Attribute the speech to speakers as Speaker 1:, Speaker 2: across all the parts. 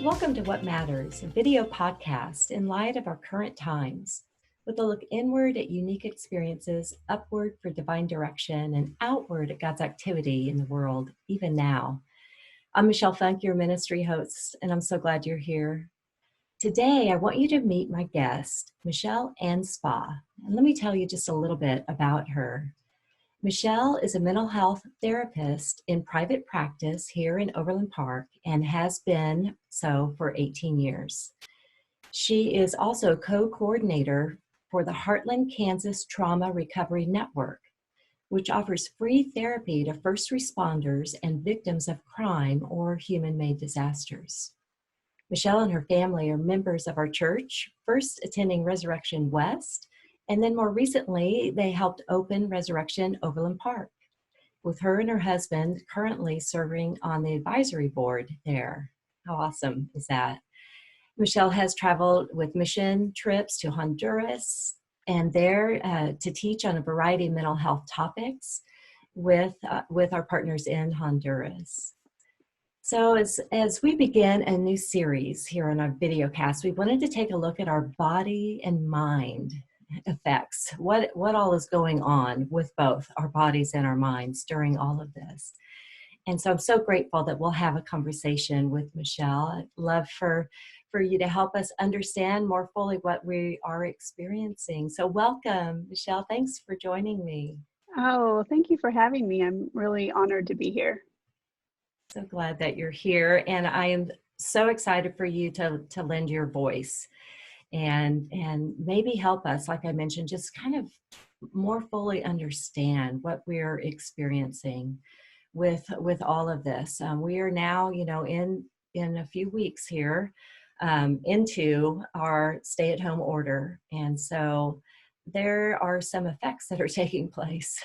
Speaker 1: Welcome to What Matters, a video podcast in light of our current times, with a look inward at unique experiences, upward for divine direction, and outward at God's activity in the world, even now. I'm Michelle Funk, your ministry host, and I'm so glad you're here. Today, I want you to meet my guest, Michelle Anspaugh, and let me tell you just a little bit about her. Michelle is a mental health therapist in private practice here in Overland Park and has been so for 18 years. She is also co-coordinator for the Heartland, Kansas Trauma Recovery Network, which offers free therapy to first responders and victims of crime or human-made disasters. Michelle and her family are members of our church, first attending RezWest, and then more recently, they helped open Resurrection Overland Park, with her and her husband currently serving on the advisory board there. How awesome is that? Michelle has traveled with mission trips to Honduras and there to teach on a variety of mental health topics with our partners in Honduras. So as we begin a new series here on our video cast, we wanted to take a look at our body and mind effects, what all is going on with both our bodies and our minds during all of this. And so I'm so grateful that we'll have a conversation with Michelle. I'd love for you to help us understand more fully what we are experiencing. So welcome, Michelle. Thanks for joining me.
Speaker 2: Oh, thank you for having me. I'm really honored to be here.
Speaker 1: So glad that you're here. And I am so excited for you to lend your voice and maybe help us, like I mentioned, just kind of more fully understand what we're experiencing with all of this. We are now, in a few weeks here into our stay-at-home order, and so there are some effects that are taking place.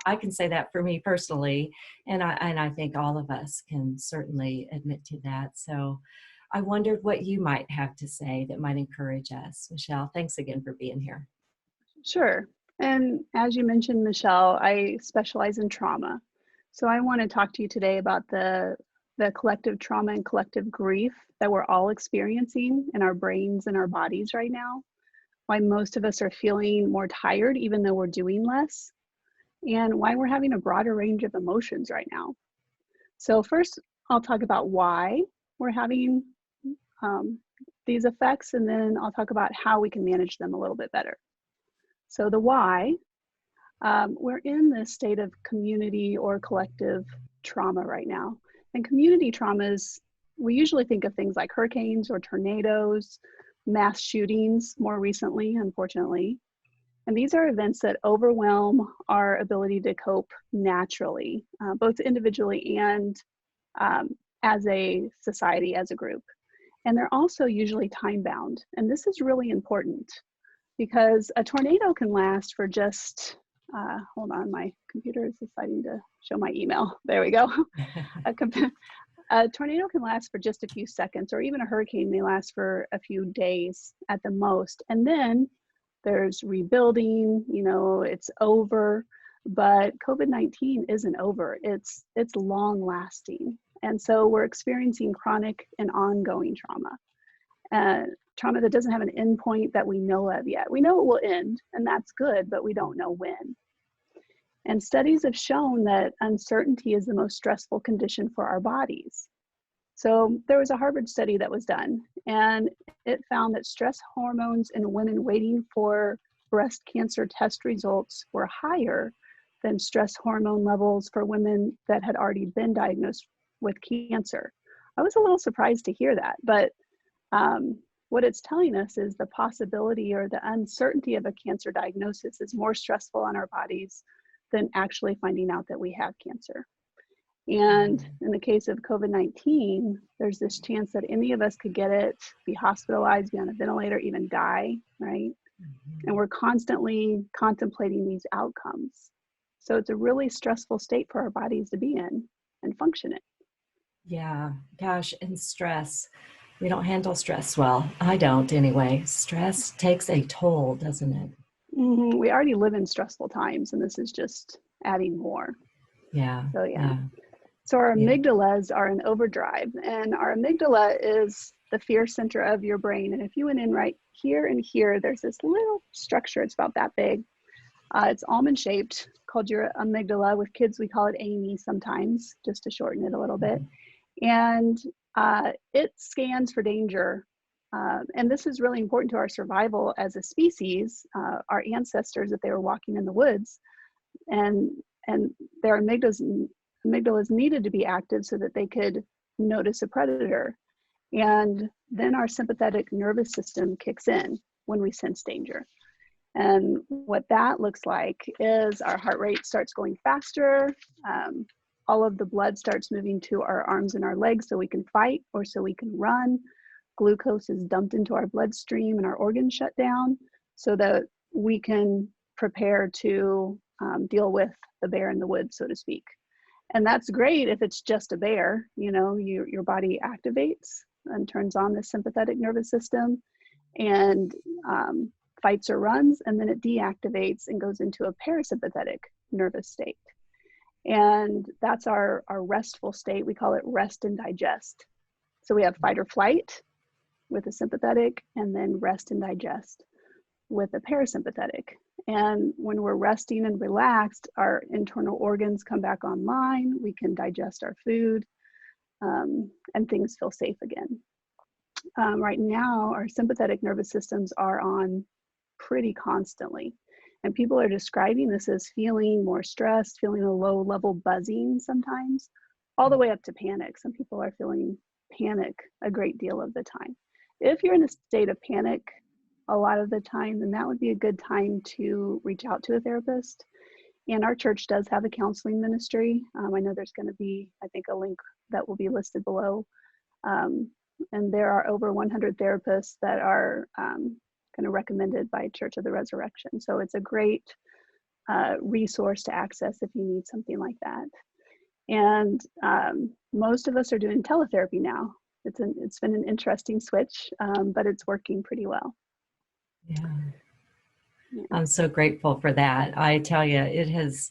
Speaker 1: I can say that for me personally, and I think all of us can certainly admit to that. So I wondered what you might have to say that might encourage us. Michelle, thanks again for being here.
Speaker 2: Sure. And as you mentioned, Michelle, I specialize in trauma. So I want to talk to you today about the collective trauma and collective grief that we're all experiencing in our brains and our bodies right now. Why most of us are feeling more tired, even though we're doing less, and why we're having a broader range of emotions right now. So first, I'll talk about why we're having these effects, and then I'll talk about how we can manage them a little bit better. So the why, we're in this state of community or collective trauma right now. And community traumas, we usually think of things like hurricanes or tornadoes, mass shootings more recently, unfortunately. And these are events that overwhelm our ability to cope naturally, both individually and as a society, as a group. And they're also usually time-bound. And this is really important because a tornado can last for just, hold on, my computer is deciding to show my email. There we go. A tornado can last for just a few seconds, or even a hurricane may last for a few days at the most. And then there's rebuilding, it's over, but COVID-19 isn't over. It's long lasting. And so we're experiencing chronic and ongoing trauma. Trauma that doesn't have an end point that we know of yet. We know it will end, and that's good, but we don't know when. And studies have shown that uncertainty is the most stressful condition for our bodies. So there was a Harvard study that was done, and it found that stress hormones in women waiting for breast cancer test results were higher than stress hormone levels for women that had already been diagnosed with cancer. I was a little surprised to hear that, but what it's telling us is the possibility or the uncertainty of a cancer diagnosis is more stressful on our bodies than actually finding out that we have cancer. And in the case of COVID-19, there's this chance that any of us could get it, be hospitalized, be on a ventilator, even die, right? And we're constantly contemplating these outcomes. So it's a really stressful state for our bodies to be in and function in.
Speaker 1: Yeah, gosh, and stress. We don't handle stress well. I don't anyway. Stress takes a toll, doesn't it?
Speaker 2: Mm-hmm. We already live in stressful times, and this is just adding more.
Speaker 1: Yeah.
Speaker 2: So yeah. So our
Speaker 1: Yeah.
Speaker 2: amygdalas are in overdrive, and our amygdala is the fear center of your brain. And if you went in right here and here, there's this little structure. It's about that big. It's almond shaped, called your amygdala. With kids, we call it Amy sometimes, just to shorten it a little bit.
Speaker 1: Mhm.
Speaker 2: And it scans for danger. And this is really important to our survival as a species. Our ancestors, if they were walking in the woods, and their amygdalas needed to be active so that they could notice a predator. And then our sympathetic nervous system kicks in when we sense danger. And what that looks like is our heart rate starts going faster. All of the blood starts moving to our arms and our legs so we can fight or so we can run. Glucose is dumped into our bloodstream and our organs shut down so that we can prepare to deal with the bear in the woods, so to speak. And that's great if it's just a bear. You know, your body activates and turns on the sympathetic nervous system and fights or runs, and then it deactivates and goes into a parasympathetic nervous state. And that's our restful state. We call it rest and digest. So we have fight or flight with a sympathetic, and then rest and digest with a parasympathetic. And when we're resting and relaxed, our internal organs come back online. We can digest our food, and things feel safe again. Right now, our sympathetic nervous systems are on pretty constantly. And people are describing this as feeling more stressed, feeling a low level buzzing sometimes, all the way up to panic. Some people are feeling panic a great deal of the time. If you're in a state of panic a lot of the time, then that would be a good time to reach out to a therapist. And our church does have a counseling ministry. I know there's going to be, I think, a link that will be listed below. And there are over 100 therapists that are kind of recommended by Church of the Resurrection. So it's a great resource to access if you need something like that. And most of us are doing teletherapy now. It's been an interesting switch, but it's working pretty well.
Speaker 1: Yeah.
Speaker 2: Yeah.
Speaker 1: I'm so grateful for that. I tell you, it has,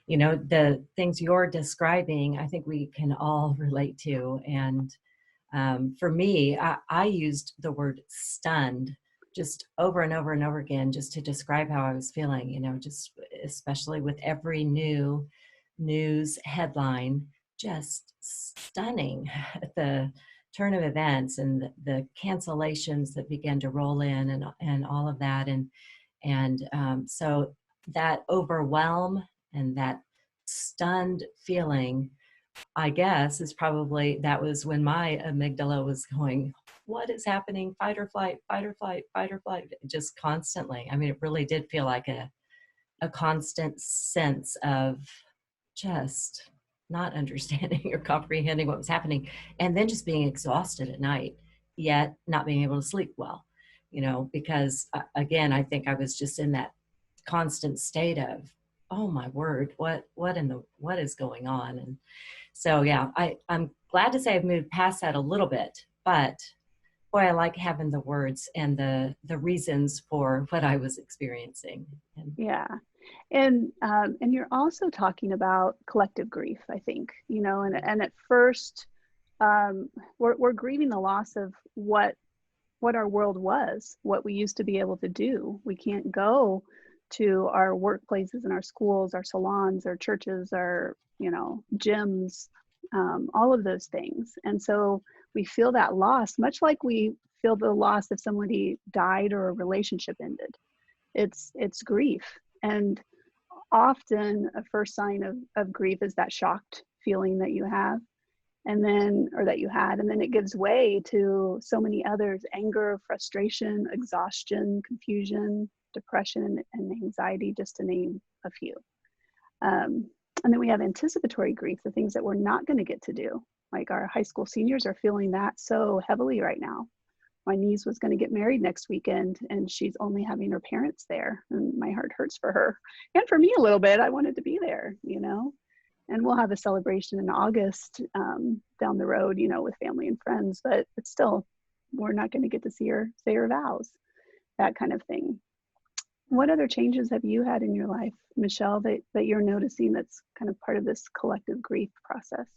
Speaker 1: the things you're describing, I think we can all relate to. And for me, I used the word stunned just over and over and over again, just to describe how I was feeling, just especially with every new news headline, just stunning at the turn of events and the cancellations that began to roll in and all of that. And so that overwhelm and that stunned feeling, I guess, is probably, that was when my amygdala was going, what is happening? Fight or flight, fight or flight, fight or flight, just constantly. I mean, it really did feel like a constant sense of just not understanding or comprehending what was happening, and then just being exhausted at night, yet not being able to sleep well, because again, I think I was just in that constant state of, oh my word, what is going on? And so, yeah, I'm glad to say I've moved past that a little bit, but boy, I like having the words and the reasons for what I was experiencing.
Speaker 2: Yeah. And you're also talking about collective grief, I think, and at first, we're grieving the loss of what our world was, what we used to be able to do. We can't go to our workplaces and our schools, our salons, our churches, our, gyms, all of those things. And so we feel that loss, much like we feel the loss if somebody died or a relationship ended. It's grief. And often a first sign of grief is that shocked feeling that you have, and then, or that you had, and then it gives way to so many others: anger, frustration, exhaustion, confusion, depression, and anxiety, just to name a few. And then we have anticipatory grief, the things that we're not going to get to do. Like our high school seniors are feeling that so heavily right now. My niece was going to get married next weekend, and she's only having her parents there, and my heart hurts for her and for me a little bit. I wanted to be there, and we'll have a celebration in August down the road, with family and friends, but it's still, we're not going to get to see her say her vows, that kind of thing. What other changes have you had in your life, Michelle, that you're noticing that's kind of part of this collective grief process?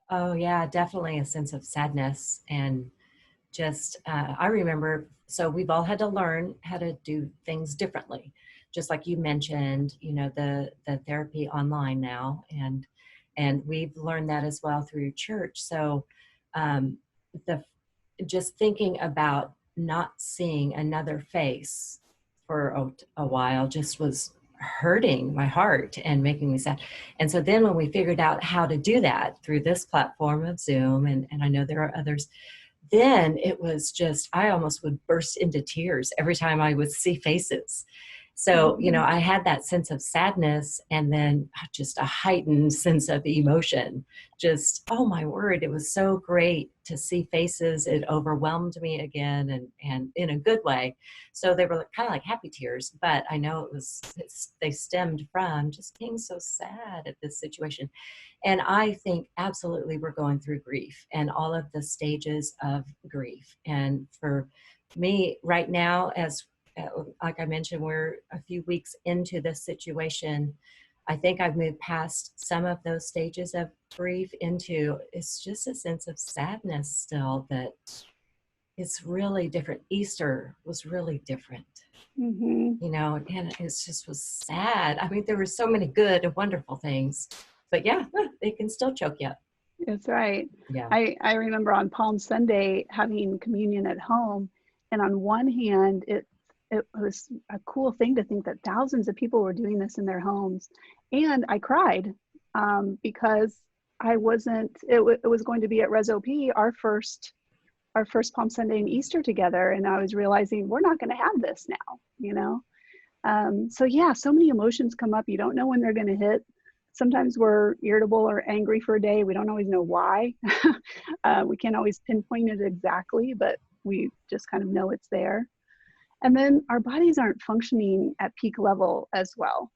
Speaker 1: Oh, yeah, definitely a sense of sadness. And just, I remember, so we've all had to learn how to do things differently. Just like you mentioned, the therapy online now, and we've learned that as well through church. So, um, the just thinking about not seeing another face for a while just was hurting my heart and making me sad. And so then when we figured out how to do that through this platform of Zoom, and I know there are others, then it was just, I almost would burst into tears every time I would see faces. So,
Speaker 2: Mhm.
Speaker 1: I had that sense of sadness and then just a heightened sense of emotion. Just, oh my word, it was so great to see faces. It overwhelmed me again, and in a good way. So they were kind of like happy tears, but I know they stemmed from just being so sad at this situation. And I think absolutely we're going through grief and all of the stages of grief. And for me right now, like I mentioned, we're a few weeks into this situation. I think I've moved past some of those stages of grief into it's just a sense of sadness still that it's really different. Easter was really different,
Speaker 2: Mhm.
Speaker 1: and it just was sad. I mean, there were so many good and wonderful things, but yeah, it can still choke you up.
Speaker 2: That's right.
Speaker 1: Yeah.
Speaker 2: I remember on Palm Sunday having communion at home, and on one hand, it was a cool thing to think that thousands of people were doing this in their homes, and I cried because I wasn't. It was going to be at RezOP, our first Palm Sunday and Easter together, and I was realizing we're not going to have this now. So yeah, so many emotions come up. You don't know when they're going to hit. Sometimes we're irritable or angry for a day. We don't always know why. We can't always pinpoint it exactly, but we just kind of know it's there. And then our bodies aren't functioning at peak level as well.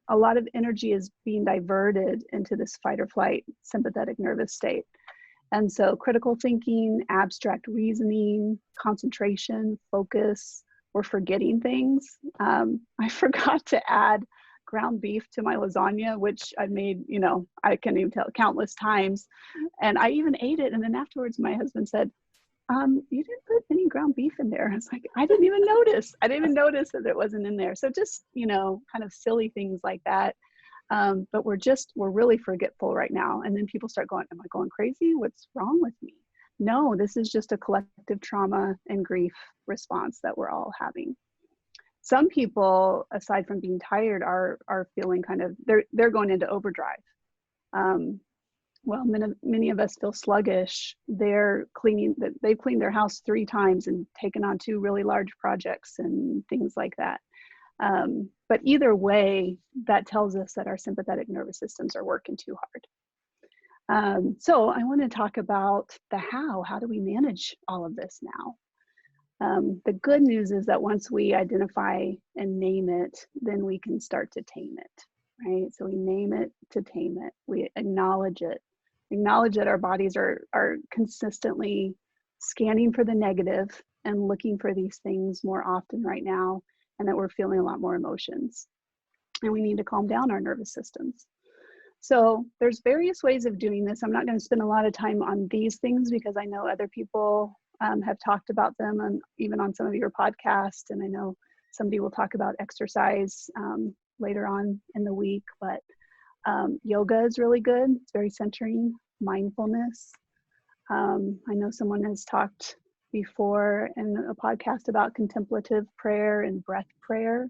Speaker 2: A lot of energy is being diverted into this fight or flight sympathetic nervous state. And so critical thinking, abstract reasoning, concentration, focus, we're forgetting things. I forgot to add ground beef to my lasagna, which I've made, I can't even tell countless times. And I even ate it. And then afterwards, my husband said, you didn't put any ground beef in there. I was like, I didn't even notice. I didn't even notice that it wasn't in there. So just, kind of silly things like that. But we're really forgetful right now. And then people start going, am I going crazy? What's wrong with me? No, this is just a collective trauma and grief response that we're all having. Some people, aside from being tired, are feeling kind of, they're going into overdrive. Um, well, many of us feel sluggish. They've cleaned their house 3 times and taken on 2 really large projects and things like that. But either way, that tells us that our sympathetic nervous systems are working too hard. So I want to talk about the how. How do we manage all of this now? The good news is that once we identify and name it, then we can start to tame it, right? So we name it to tame it. We acknowledge it. Acknowledge that our bodies are consistently scanning for the negative and looking for these things more often right now, and that we're feeling a lot more emotions. And we need to calm down our nervous systems. So there's various ways of doing this. I'm not going to spend a lot of time on these things because I know other people have talked about them, and even on some of your podcasts. And I know somebody will talk about exercise later on in the week, but yoga is really good. It's very centering. Mindfulness. I know someone has talked before in a podcast about contemplative prayer and breath prayer,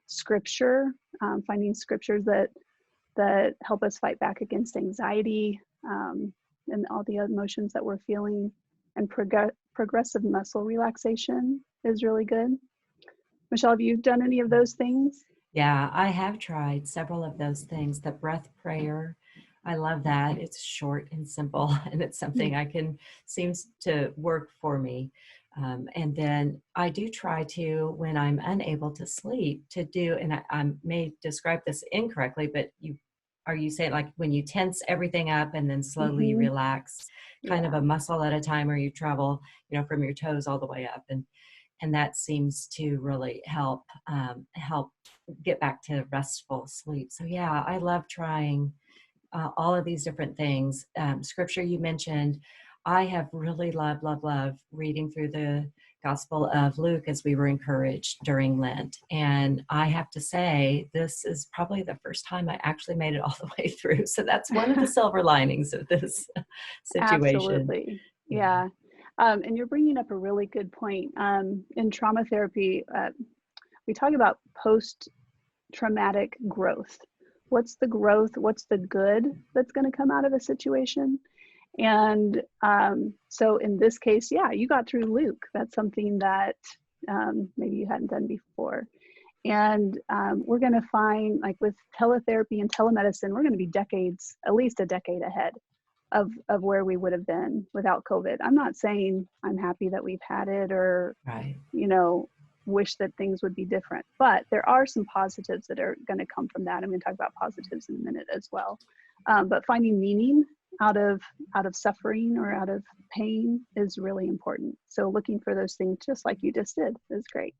Speaker 2: scripture, finding scriptures that help us fight back against anxiety and all the emotions that we're feeling. And progressive muscle relaxation is really good. Michelle, have you done any of those things?
Speaker 1: Yeah, I have tried several of those things. The breath prayer, I love that. It's short and simple, and it's something seems to work for me. And then I do try to, when I'm unable to sleep, to do, and I may describe this incorrectly, but are you saying like when you tense everything up and then slowly
Speaker 2: Mm-hmm.
Speaker 1: relax, kind of
Speaker 2: Yeah.
Speaker 1: a muscle at a time, or you travel, from your toes all the way up, and that seems to really help get back to restful sleep. So yeah, I love trying all of these different things. Scripture you mentioned, I have really loved reading through the Gospel of Luke as we were encouraged during Lent. And I have to say, this is probably the first time I actually made it all the way through. So that's one of the silver linings of this situation.
Speaker 2: Absolutely.
Speaker 1: Yeah.
Speaker 2: Yeah. And you're bringing up a really good point. In trauma therapy, we talk about post-traumatic growth. What's the growth? What's the good that's going to come out of a situation? And so in this case, yeah, you got through Luke. That's something that maybe you hadn't done before. And we're going to find, like with teletherapy and telemedicine, we're going to be decades, at least a decade ahead of where we would have been without COVID. I'm not saying I'm happy that we've had it or,
Speaker 1: Right.
Speaker 2: wish that things would be different, but there are some positives that are going to come from that. I'm going to talk about positives in a minute as well. But finding meaning out of suffering or out of pain is really important. So looking for those things, just like you just did, is great.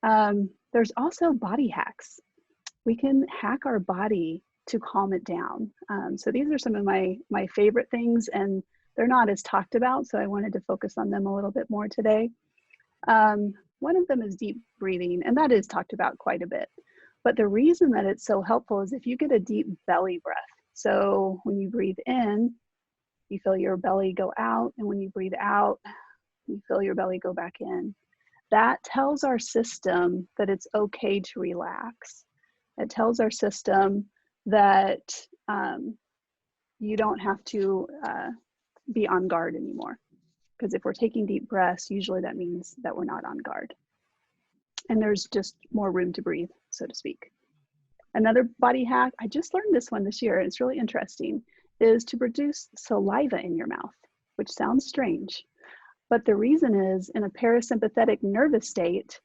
Speaker 2: There's also body hacks. We can hack our body to calm it down. So these are some of my favorite things, and they're not as talked about, so I wanted to focus on them a little bit more today. One of them is deep breathing, and that is talked about quite a bit. But the reason that it's so helpful is if you get a deep belly breath. So when you breathe in, you feel your belly go out, and when you breathe out, you feel your belly go back in. That tells our system that it's okay to relax. It tells our system that you don't have to be on guard anymore. Because if we're taking deep breaths, usually that means that we're not on guard. And there's just more room to breathe, so to speak. Another body hack, I just learned this one this year, and it's really interesting, is to produce saliva in your mouth, which sounds strange. But the reason is, in a parasympathetic nervous state,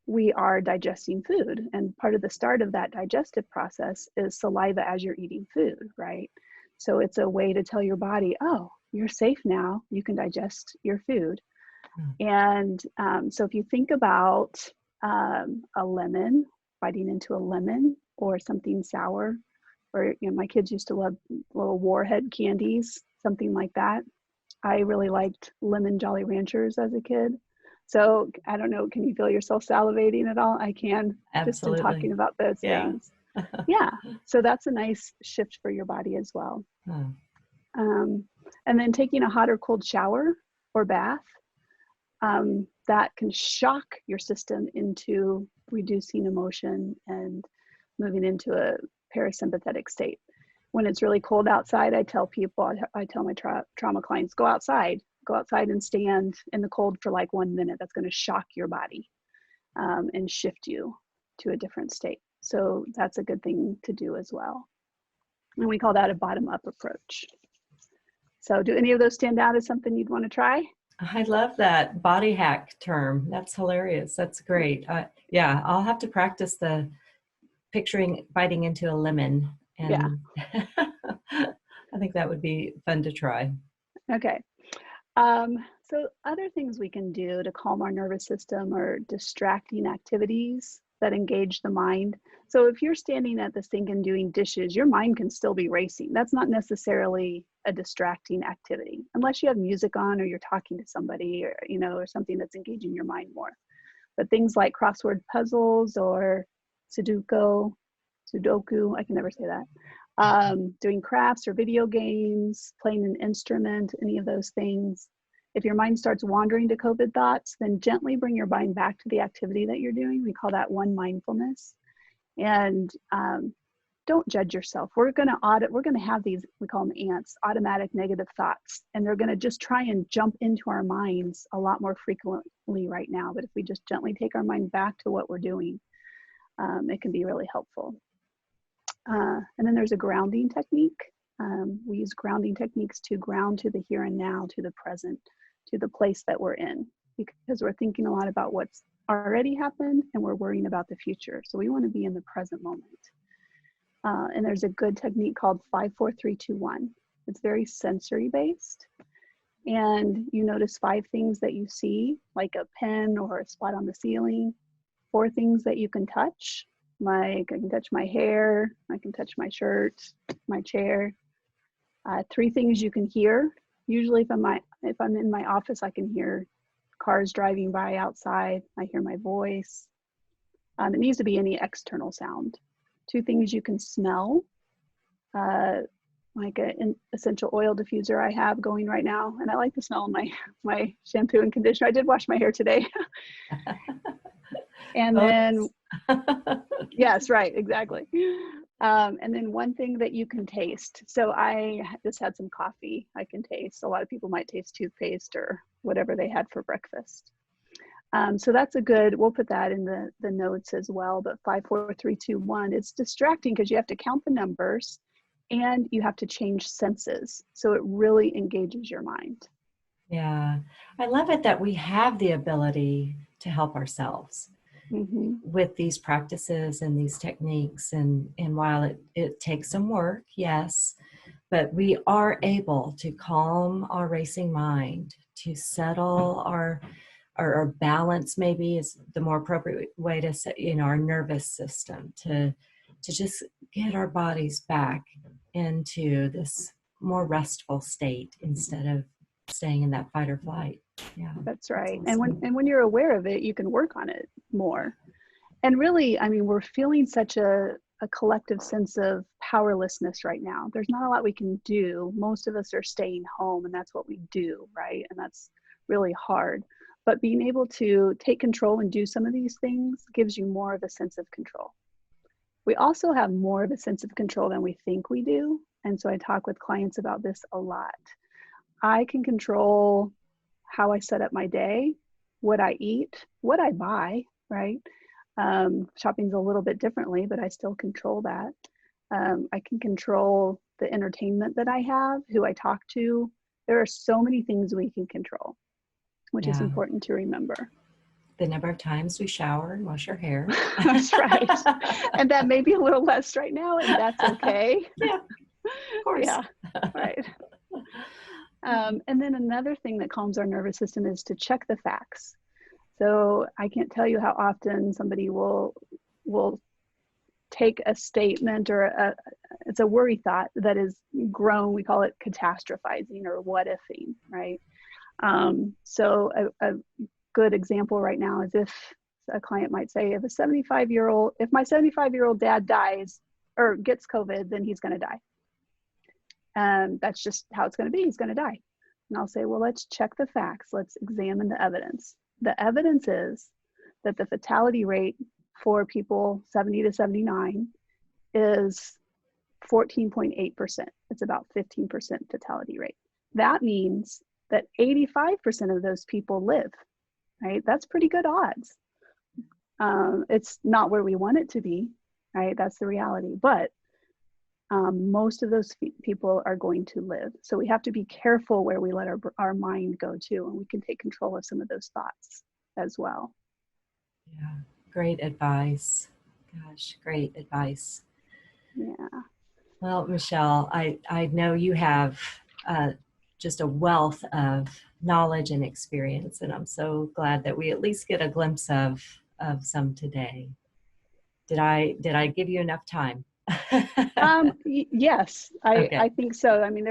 Speaker 2: we are digesting food. And part of the start of that digestive process is saliva as you're eating food, right? So it's a way to tell your body, oh, you're safe now, you can digest your food. And so if you think about a lemon, biting into a lemon or something sour, or my kids used to love little Warhead candies, something like that. I really liked lemon Jolly Ranchers as a kid. So I don't know, can you feel yourself salivating at all? I can.
Speaker 1: Absolutely.
Speaker 2: Just in talking about those things. Yeah, so that's a nice shift for your body as well. And then taking a hot or cold shower or bath, that can shock your system into reducing emotion and moving into a parasympathetic state. When it's really cold outside, I tell people, I tell my trauma clients, go outside and stand in the cold for like 1 minute. That's going to shock your body and shift you to a different state. So that's a good thing to do as well. And we call that a bottom-up approach. So do any of those stand out as something you'd want to try?
Speaker 1: I love that body hack term. That's hilarious. That's great. Yeah, I'll have to practice the picturing biting into a lemon. And yeah. I think that would be fun to try.
Speaker 2: Okay. So other things we can do to calm our nervous system are distracting activities that engage the mind. So if you're standing at the sink and doing dishes, your mind can still be racing. That's not necessarily a distracting activity, unless you have music on or you're talking to somebody or, or something that's engaging your mind more. But things like crossword puzzles or Sudoku, I can never say that. Doing crafts or video games, playing an instrument, any of those things. If your mind starts wandering to COVID thoughts, then gently bring your mind back to the activity that you're doing. We call that one mindfulness. And don't judge yourself. We're going to have these, we call them ants, automatic negative thoughts. And they're going to just try and jump into our minds a lot more frequently right now. But if we just gently take our mind back to what we're doing, it can be really helpful. And then there's a grounding technique. We use grounding techniques to ground to the here and now, to the present, to the place that we're in, because we're thinking a lot about what's already happened and we're worrying about the future. So we want to be in the present moment. And there's a good technique called 5, 4, 3, 2, 1. It's very sensory based. And you notice 5 things that you see, like a pen or a spot on the ceiling, 4 things that you can touch, I can touch my hair, I can touch my shirt, my chair. 3 things you can hear. Usually if I'm in my office, I can hear cars driving by outside. I hear my voice. It needs to be any external sound. 2 things you can smell, like an essential oil diffuser I have going right now. And I like the smell of my shampoo and conditioner. I did wash my hair today. And then, yes, right, exactly. And then 1 thing that you can taste. So I just had some coffee I can taste. A lot of people might taste toothpaste or whatever they had for breakfast. So that's we'll put that in the notes as well, but 5, 4, 3, 2, 1, it's distracting because you have to count the numbers and you have to change senses. So it really engages your mind.
Speaker 1: Yeah. I love it that we have the ability to help ourselves with these practices and these techniques. And while it takes some work, yes, but we are able to calm our racing mind, to settle our balance, maybe is the more appropriate way to say, our nervous system, to just get our bodies back into this more restful state instead of staying in that fight or flight. Yeah,
Speaker 2: that's right.
Speaker 1: That's awesome.
Speaker 2: And when you're aware of it, you can work on it more. And really, I mean, we're feeling such a collective sense of powerlessness right now. There's not a lot we can do. Most of us are staying home, and that's what we do, right? And that's really hard. But being able to take control and do some of these things gives you more of a sense of control. We also have more of a sense of control than we think we do. And so I talk with clients about this a lot. I can control how I set up my day, what I eat, what I buy, right? Shopping's a little bit differently, but I still control that. I can control the entertainment that I have, who I talk to. There are so many things we can control, which is important to remember.
Speaker 1: The number of times we shower and wash our hair.
Speaker 2: That's right. And that may be a little less right now, and that's okay.
Speaker 1: Yeah, of course.
Speaker 2: Yeah, right. And then another thing that calms our nervous system is to check the facts. So I can't tell you how often somebody will take a statement or it's a worry thought that is grown. We call it catastrophizing or what ifing, right? So a good example right now is if a client might say, if my 75-year-old dad dies or gets COVID, then he's going to die. And that's just how it's going to be. He's going to die. And I'll say, well, let's check the facts. Let's examine the evidence. The evidence is that the fatality rate for people 70 to 79 is 14.8%. It's about 15% fatality rate. That means that 85% of those people live, right? That's pretty good odds. It's not where we want it to be, right? That's the reality. But most of those people are going to live. So we have to be careful where we let our mind go to, and we can take control of some of those thoughts as well.
Speaker 1: Yeah, great advice. Gosh, great advice.
Speaker 2: Yeah.
Speaker 1: Well, Michelle, I know you have just a wealth of knowledge and experience, and I'm so glad that we at least get a glimpse of some today. Did I give you enough time?
Speaker 2: Yes,
Speaker 1: Okay.
Speaker 2: I think so. I mean,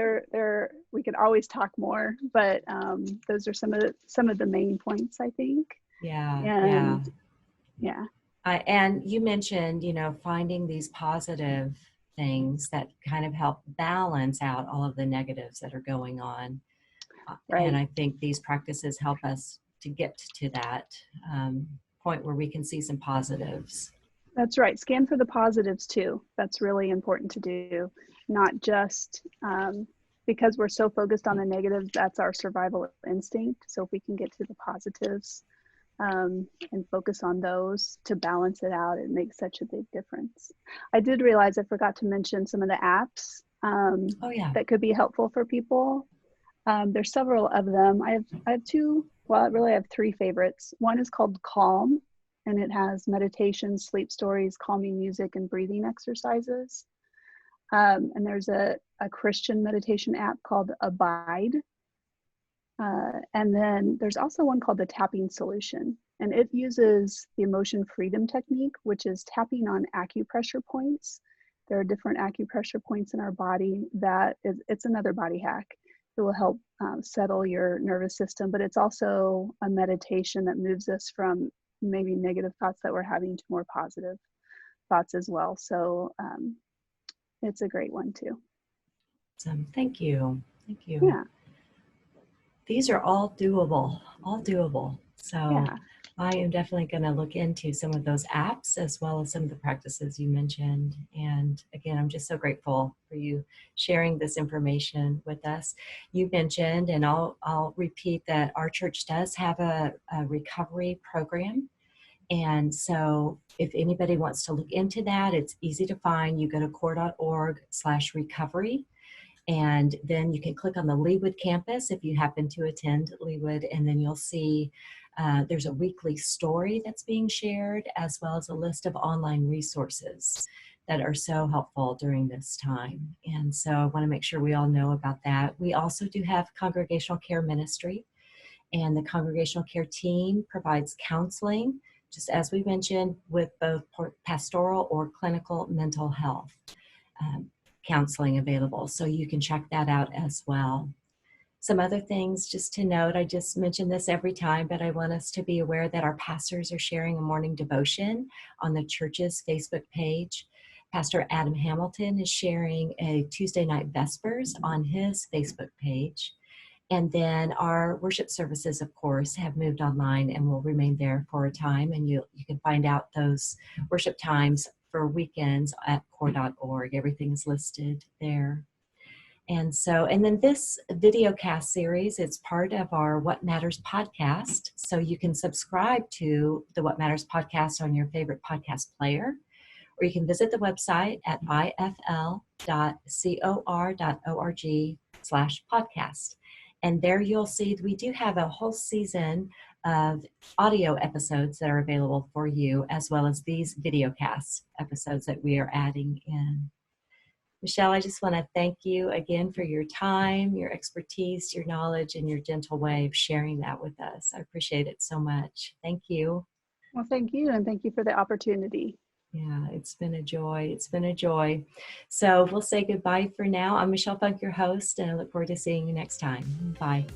Speaker 2: we could always talk more, but those are some of the main points, I think.
Speaker 1: Yeah.
Speaker 2: Yeah.
Speaker 1: And you mentioned, finding these positive things that kind of help balance out all of the negatives that are going on.
Speaker 2: Right.
Speaker 1: And I think these practices help us to get to that point where we can see some positives.
Speaker 2: That's right. Scan for the positives too. That's really important to do, not just because we're so focused on the negatives, that's our survival instinct. So if we can get to the positives and focus on those to balance it out, it makes such a big difference. I did realize I forgot to mention some of the apps that could be helpful for people. There's several of them. I have two, well, really I have three favorites. One is called Calm, and it has meditation, sleep stories, calming music, and breathing exercises. And there's a Christian meditation app called Abide. And then there's also one called the Tapping Solution. And it uses the emotion freedom technique, which is tapping on acupressure points. There are different acupressure points in our body it's another body hack. It will help settle your nervous system, but it's also a meditation that moves us from maybe negative thoughts that we're having to more positive thoughts as well. So it's a great one too.
Speaker 1: Thank you. Thank you.
Speaker 2: Yeah.
Speaker 1: These are all doable, So
Speaker 2: Yeah.
Speaker 1: I am definitely going to look into some of those apps as well as some of the practices you mentioned. And again, I'm just so grateful for you sharing this information with us. You mentioned, and I'll repeat that our church does have a recovery program. And so if anybody wants to look into that, it's easy to find. You go to core.org/recovery. And then you can click on the Leawood campus if you happen to attend Leawood, and then you'll see there's a weekly story that's being shared, as well as a list of online resources that are so helpful during this time. And so I want to make sure we all know about that. We also do have congregational care ministry, and the congregational care team provides counseling, just as we mentioned, with both pastoral or clinical mental health counseling available. So you can check that out as well. Some other things just to note, I just mention this every time, but I want us to be aware that our pastors are sharing a morning devotion on the church's Facebook page. Pastor Adam Hamilton is sharing a Tuesday night Vespers on his Facebook page. And then our worship services, of course, have moved online and will remain there for a time. And you can find out those worship times for weekends at core.org. Everything is listed there. And then this video cast series, it's part of our What Matters podcast. So you can subscribe to the What Matters podcast on your favorite podcast player, or you can visit the website at ifl.cor.org/podcast. And there you'll see we do have a whole season of audio episodes that are available for you, as well as these videocast episodes that we are adding in. Michelle, I just want to thank you again for your time, your expertise, your knowledge, and your gentle way of sharing that with us. I appreciate it so much. Thank you.
Speaker 2: Well, thank you. And thank you for the opportunity.
Speaker 1: Yeah, it's been a joy. It's been a joy. So we'll say goodbye for now. I'm Michelle Funk, your host, and I look forward to seeing you next time. Bye.